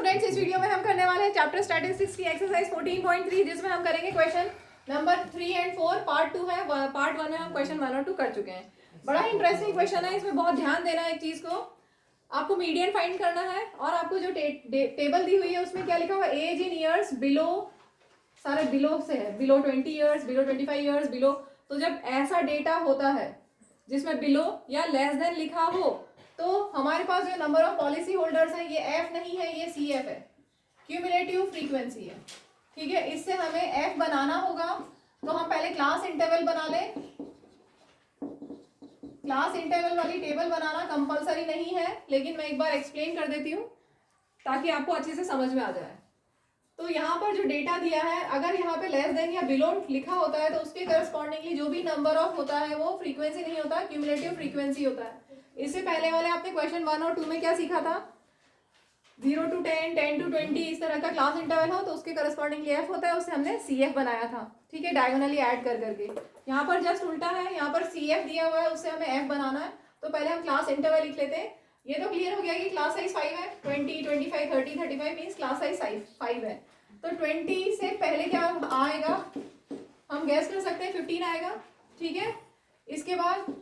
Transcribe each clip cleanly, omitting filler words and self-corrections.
Students, इस video में हम करने वाले हैं चैप्टर स्टैटिस्टिक्स की एक्सरसाइज 14.3, जिसमें हम करेंगे क्वेश्चन नंबर 3 एंड 4। पार्ट 2 है, पार्ट 1 में हम क्वेश्चन 1 और 2 कर चुके हैं। बड़ा ही इंटरेस्टिंग क्वेश्चन है, इसमें बहुत ध्यान देना है एक चीज को। आपको मीडियन फाइंड करना है और आपको जो टेबल दी हुई है उसमें क्या लिखा हुआ है, एज इन ईयर्स बिलो, सारे बिलो से है, below 20 years, below 25 years, below. तो जब ऐसा डेटा होता है जिसमें बिलो या लेस देन लिखा हो, तो हमारे पास जो नंबर ऑफ पॉलिसी होल्डर्स है, ये एफ नहीं है, ये सी एफ है, क्यूमुलेटिव फ्रीक्वेंसी है। ठीक है, इससे हमें एफ बनाना होगा। तो हम पहले क्लास इंटरवल बना लें। क्लास इंटरवल वाली टेबल बनाना कंपलसरी नहीं है, लेकिन मैं एक बार एक्सप्लेन कर देती हूँ ताकि आपको अच्छे से समझ में आ जाए। तो यहाँ पर जो डेटा दिया है, अगर यहाँ पे लेस देन या बिलो लिखा होता है तो उसके करस्पॉन्डिंगली जो भी नंबर ऑफ होता है वो फ्रीक्वेंसी नहीं होता, क्यूमुलेटिव फ्रीक्वेंसी होता है। इससे पहले वाले आपने क्वेश्चन 1 और 2 में क्या सीखा था, 0 to 10, 10 to 20 इस तरह का क्लास इंटरवल हो तो उसके करस्पॉन्डिंगली एफ होता है, उससे हमने सी एफ बनाया था। ठीक है, डायगोनली ऐड कर करके। यहाँ पर जस्ट उल्टा है, यहाँ पर सी एफ दिया हुआ है, उससे हमें एफ बनाना है। तो पहले हम क्लास इंटरवल लिख लेते हैं। ये तो क्लियर हो गया कि क्लास साइज 5 है, 20, 25, 30, 35 मीन्स क्लास साइज 5 है। तो 20 से पहले क्या आएगा, हम गैस कर सकते हैं 15 आएगा। ठीक है, इसके बाद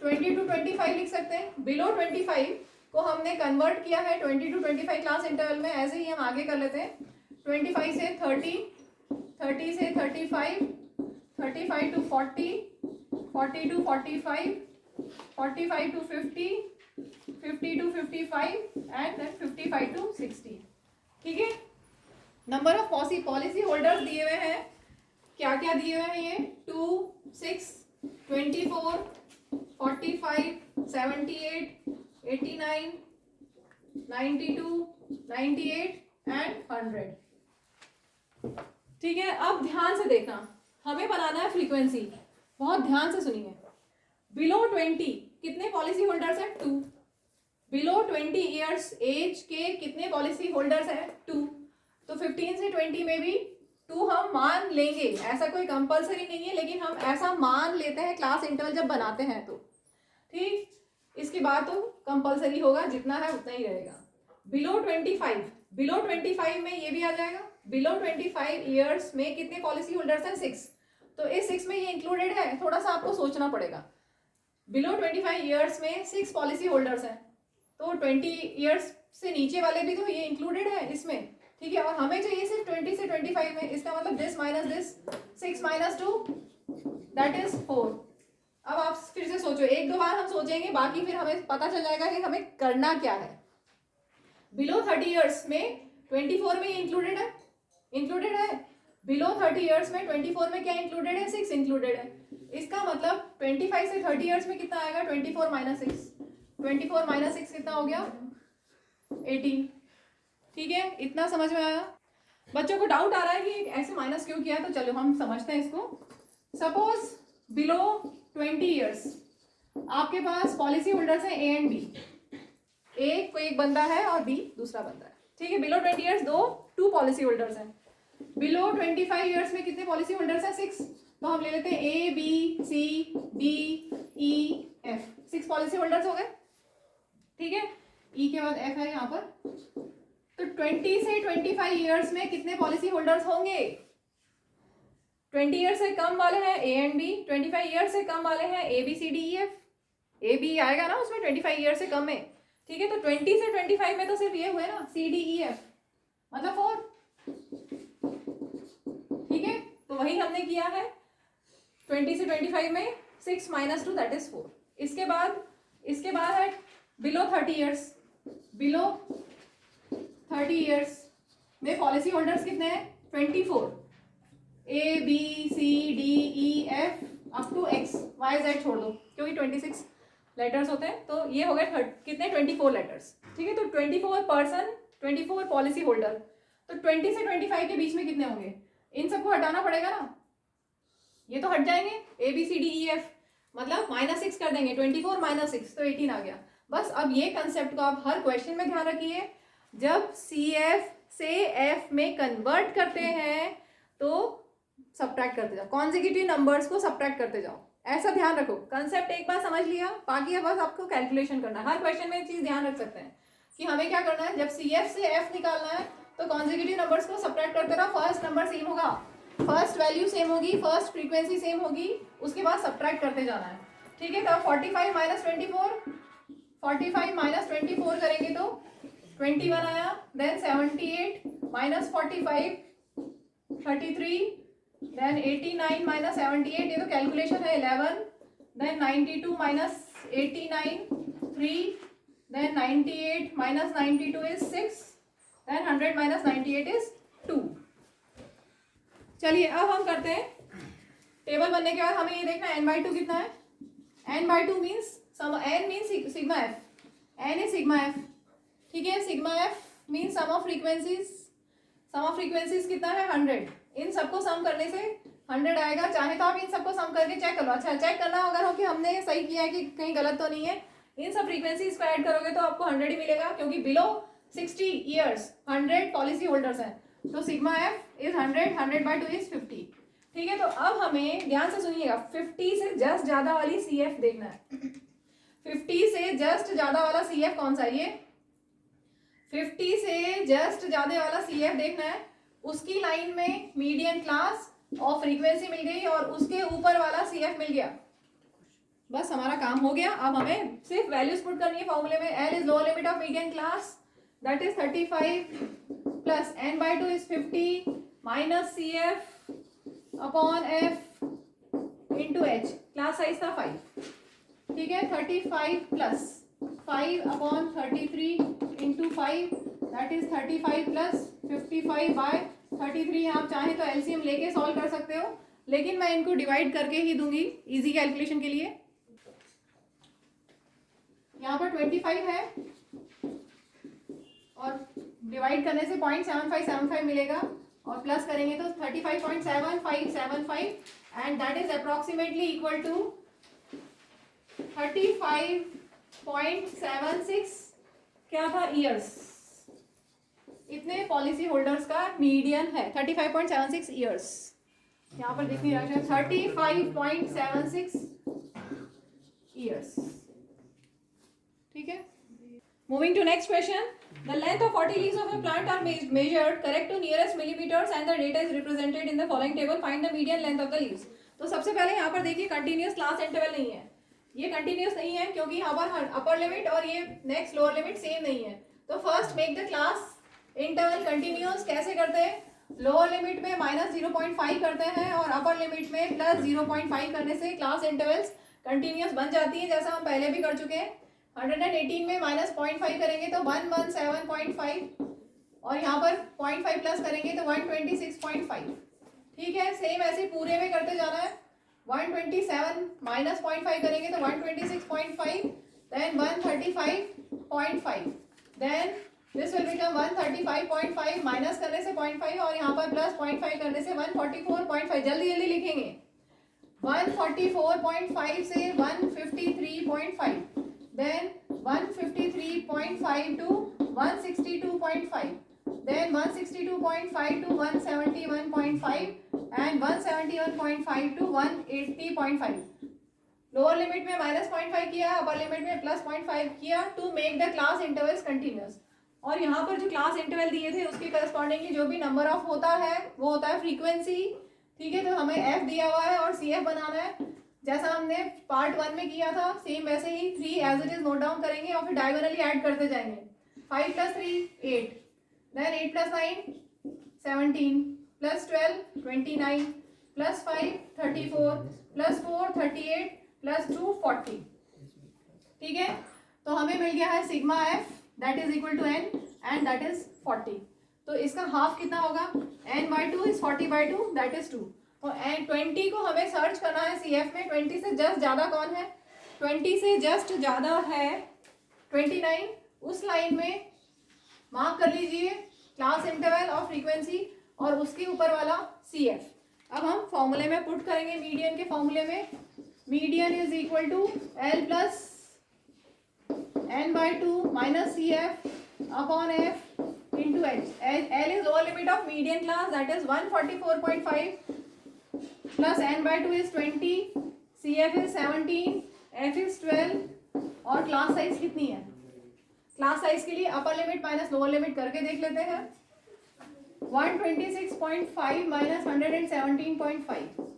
20 to 25 लिख सकते हैं। बिलो 25 को हमने कन्वर्ट किया है 20 to 25 क्लास इंटरवल में, ऐसे ही हम आगे कर लेते हैं। 25 से 30, 30 से 35, 35 to 40, 40 to 45, 45 to 50, 50 to 55 and then 55 to 60। ठीक है, नंबर ऑफ पॉलिसी होल्डर्स दिए हुए हैं। क्या क्या दिए हुए हैं ये, 2, 6, 24, 45, 78, 89, 92, 98 एंड 100। ठीक है, अब ध्यान से देखना, हमें बनाना है फ्रीक्वेंसी। बहुत ध्यान से सुनिए। बिलो 20 कितने पॉलिसी होल्डर्स हैं, 2। बिलो 20 ईयर्स एज के कितने पॉलिसी होल्डर्स हैं, 2। तो 15 से 20 में भी 2 हम मान लेंगे, ऐसा कोई कंपलसरी नहीं है, लेकिन हम ऐसा मान लेते हैं क्लास इंटरवल जब बनाते हैं तो। ठीक, इसके बाद तो कंपलसरी होगा, जितना है उतना ही रहेगा। बिलो 25, बिलो 25 में ये भी आ जाएगा। बिलो 25 ईयर्स में कितने पॉलिसी होल्डर्स हैं, 6। तो इस 6 में ये इंक्लूडेड है, थोड़ा सा आपको सोचना पड़ेगा। बिलो 25 ईयर्स में 6 पॉलिसी होल्डर्स हैं, तो 20 ईयर्स से नीचे वाले भी तो ये इंक्लूडेड है इसमें। ठीक है, और हमें चाहिए सिर्फ 20 से 25 में, इसका मतलब this minus this, 6 minus 2 that is 4। अब आप फिर से सोचो, एक दो बार हम सोचेंगे, बाकी फिर हमें पता चल जाएगा कि हमें करना क्या है। बिलो 30 ईयर्स में 24 में इंक्लूडेड है, इंक्लूडेड है। बिलो 30 ईयर्स में 24 में क्या इंक्लूडेड है, 6 इंक्लूडेड है। इसका मतलब 25 से 30 ईयर्स में कितना आएगा, 24 minus 6, 24 minus 6 कितना हो गया, 18। ठीक है, इतना समझ में आया। बच्चों को डाउट आ रहा है कि ऐसे माइनस क्यों किया, तो चलो हम समझते हैं इसको। सपोज बिलो 20 ईयर्स आपके पास पॉलिसी होल्डर्स हैं ए एंड बी। ए कोई एक बंदा है और बी दूसरा बंदा है। ठीक है, बिलो 20 ईयर्स 2 पॉलिसी होल्डर्स हैं। बिलो 25 ईयर्स में कितने पॉलिसी होल्डर्स हैं, 6। तो हम ले लेते हैं A B C D E F, 6 policy holders हो गए। ठीक है, ई के बाद एफ है यहाँ पर। तो 20 से 25 ईयर्स में कितने पॉलिसी होल्डर्स होंगे, 20 ईयर्स से कम वाले हैं ए एंड बी, 25 ईयर्स से कम वाले हैं A B C D E F. A B आएगा ना उसमें 25 ईयर्स से कम में। ठीक है, तो 20 से 25 में तो सिर्फ ये हुए ना, सी डी ई एफ, मतलब 4। ठीक है, तो वही हमने किया है। 20 से 25 में 6 minus 2 दैट इज 4। इसके बाद है बिलो 30 ईयर्स। बिलो 30 ईयर्स में पॉलिसी होल्डर्स कितने हैं, 24। A B C D E F up to X, Y Z छोड़ दो क्योंकि 26 लेटर्स होते हैं, तो ये हो गए कितने, 24 लेटर्स। ठीक है, तो 24 पर्सन, 24 पॉलिसी होल्डर। तो 20 से 25 के बीच में कितने होंगे, इन सबको हटाना पड़ेगा ना, ये तो हट जाएंगे, A B C D E F, मतलब -6 कर देंगे, 24 minus 6 तो 18 आ गया। बस अब ये कंसेप्ट को आप हर क्वेश्चन में ध्यान रखिए, जब सी एफ से एफ में कन्वर्ट करते हैं तो सब्ट्रैक्ट करते जाओ, कॉन्सेक्यूटिव नंबर्स को सब्ट्रैक्ट करते जाओ, ऐसा ध्यान रखो। कंसेप्ट एक बार समझ लिया, बाकी अब बस आपको कैलकुलेशन करना है। हर क्वेश्चन में एक चीज ध्यान रख सकते हैं, कि हमें क्या करना है, जब CF से F निकालना है तो कॉन्जिक्यूटिव नंबर्स को सब्ट्रैक्ट करते रहो, फर्स्ट नंबर सेम होगा, फर्स्ट वैल्यू सेम होगी, फर्स्ट फ्रीक्वेंसी सेम होगी, उसके बाद सब्ट्रैक्ट करते जाना है, ठीक है। तो 45 माइनस 24, 45 माइनस 24 करेंगे तो 21 आया, देन 78 माइनस 45 33, देन 89 माइनस 78, ये तो कैलकुलेशन है 11, then 92 minus 89 3, then 98 minus 92 is 6, then 100 minus 98 is 2। चलिए अब हम करते हैं, टेबल बनने के बाद हमें ये देखना है n/2 कितना है। n/2 means n means sigma f, n is sigma f, ठीक है। Sigma f means sum of frequencies, sum of frequencies कितना है 100, इन सबको सम करने से 100 आएगा। चाहे तो आप इन सबको सम करके चेक कर लो, अच्छा चेक करना अगर हो कि हमने सही किया है कि कहीं गलत तो नहीं है, इन सब फ्रीक्वेंसीज को ऐड करोगे तो आपको 100 ही मिलेगा, क्योंकि बिलो 60 ईयर्स 100 पॉलिसी होल्डर्स हैं, तो सिग्मा एफ इज 100, 100/2 इज 50, ठीक है। तो अब हमें ध्यान से सुनिएगा, 50 से जस्ट ज्यादा वाली CF देखना है। 50 से जस्ट ज्यादा वाला CF कौन सा है, ये 50 से जस्ट ज्यादा वाला CF देखना है। उसकी लाइन में मीडियन क्लास और फ्रीक्वेंसी मिल गई और उसके ऊपर वाला CF मिल गया, बस हमारा काम हो गया। अब हमें सिर्फ वैल्यूज पुट करनी है फॉर्मूले में। L is lower limit of median class, that is 35 plus n/2 is 50 minus CF upon F into H, class size था 5, ठीक है। 35 plus 5 upon 33 into 5, that is 35 plus 55/33। आप चाहें तो एलसीएम लेके सॉल्व कर सकते हो, लेकिन मैं इनको डिवाइड करके ही दूंगी इजी कैलकुलेशन के लिए। यहाँ पर 25 है और डिवाइड करने से 0.7575 मिलेगा और प्लस करेंगे तो 35.7575 and that is approximately equal to 35.76 क्या था ईयर्स, इतने पॉलिसी होल्डर्स का मीडियन है 35.76 ईयर्स। यहाँ पर देखिए 35.76 ईयर्स, ठीक है। Moving to next question, the length of 40 leaves of a plant are measured correct to nearest millimetres and the data is represented in the following table, find the median length of the leaves. तो सबसे पहले यहाँ पर देखिए continuous class interval नहीं है, ये continuous नहीं है क्योंकि यहाँ पर अपर लिमिट और ये नेक्स्ट लोअर लिमिट सेम नहीं है। तो first make the class interval continuous, कैसे करते हैं, लोअर लिमिट में -0.5 करते हैं और अपर लिमिट में +0.5 करने से क्लास इंटरवल्स कंटिन्यूअस बन जाती है, जैसा हम पहले भी कर चुके हैं। 118 में -0.5 करेंगे तो 117.5 और यहाँ पर 0.5 प्लस करेंगे तो 126.5, ठीक है। सेम ऐसे पूरे में करते जाना है। 127 माइनस 0.5 करेंगे तो 126.5, then 135.5, then this will become 135.5 minus करने से 0.5 और यहाँ पर प्लस 0.5 करने से 144.5, जल्दी जल्दी लिखेंगे। 144.5 से 153.5, then 153.5 to 162.5, then 162.5 to 171.5 and 171.5 to 180.5। Lower limit में -0.5 किया, अपर लिमिट में +0.5 किया to make the class intervals continuous. और यहाँ पर जो क्लास इंटरवल दिए थे उसके करस्पॉन्डिंगली जो भी नंबर ऑफ होता है वो होता है फ्रीक्वेंसी, ठीक है। तो हमें f दिया हुआ है और CF बनाना है, जैसा हमने पार्ट 1 में किया था सेम वैसे ही 3 as it is note down करेंगे और फिर डायगोनली ऐड करते जाएंगे। 5 + 3 8, then 8 + 9 17 + 12 29 + 5 34 + 4 38 + 2 40, ठीक है। तो हमें मिल गया है sigma F that is equal to n and that is 40। तो इसका हाफ कितना होगा, n/2 इज 40/2 दैट इज 2। और 20 को हमें सर्च करना है CF में। 20 से जस्ट ज़्यादा कौन है, 20 से जस्ट ज़्यादा है 29, उस लाइन में मार्क कर लीजिए क्लास इंटरवल और फ्रीक्वेंसी और उसके ऊपर वाला CF। अब हम फॉर्मूले में पुट करेंगे, मीडियन के फॉर्मूले में median is equal to L plus n/2 minus CF upon F into H। L is lower limit of median class that is 144.5 plus n/2 is 20, CF is 17, F is 12 और class size कितनी है class size के लिए upper limit minus lower limit करके देख लेते हैं. 126.5 minus 117.5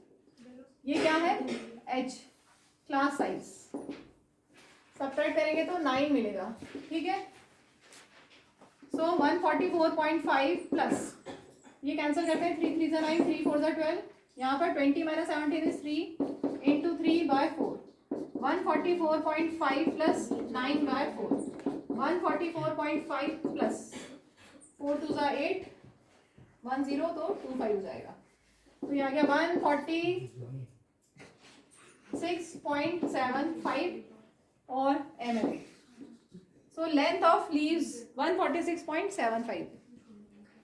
ये क्या है? H class size. सब्ट्रैक्ट करेंगे तो 9 मिलेगा. ठीक है. सो 144.5 प्लस ये कैंसिल करते हैं. 3 3 जा 9, 3 4 जा 12. यहाँ पर 20 minus 17 is 3 into 3/4. 144.5 plus 9/4. 144.5 plus 4 2 जा 8 1 0 तो 2 5 हो जाएगा. तो ये आ गया 146.75 और mm. So length of leaves 146.75.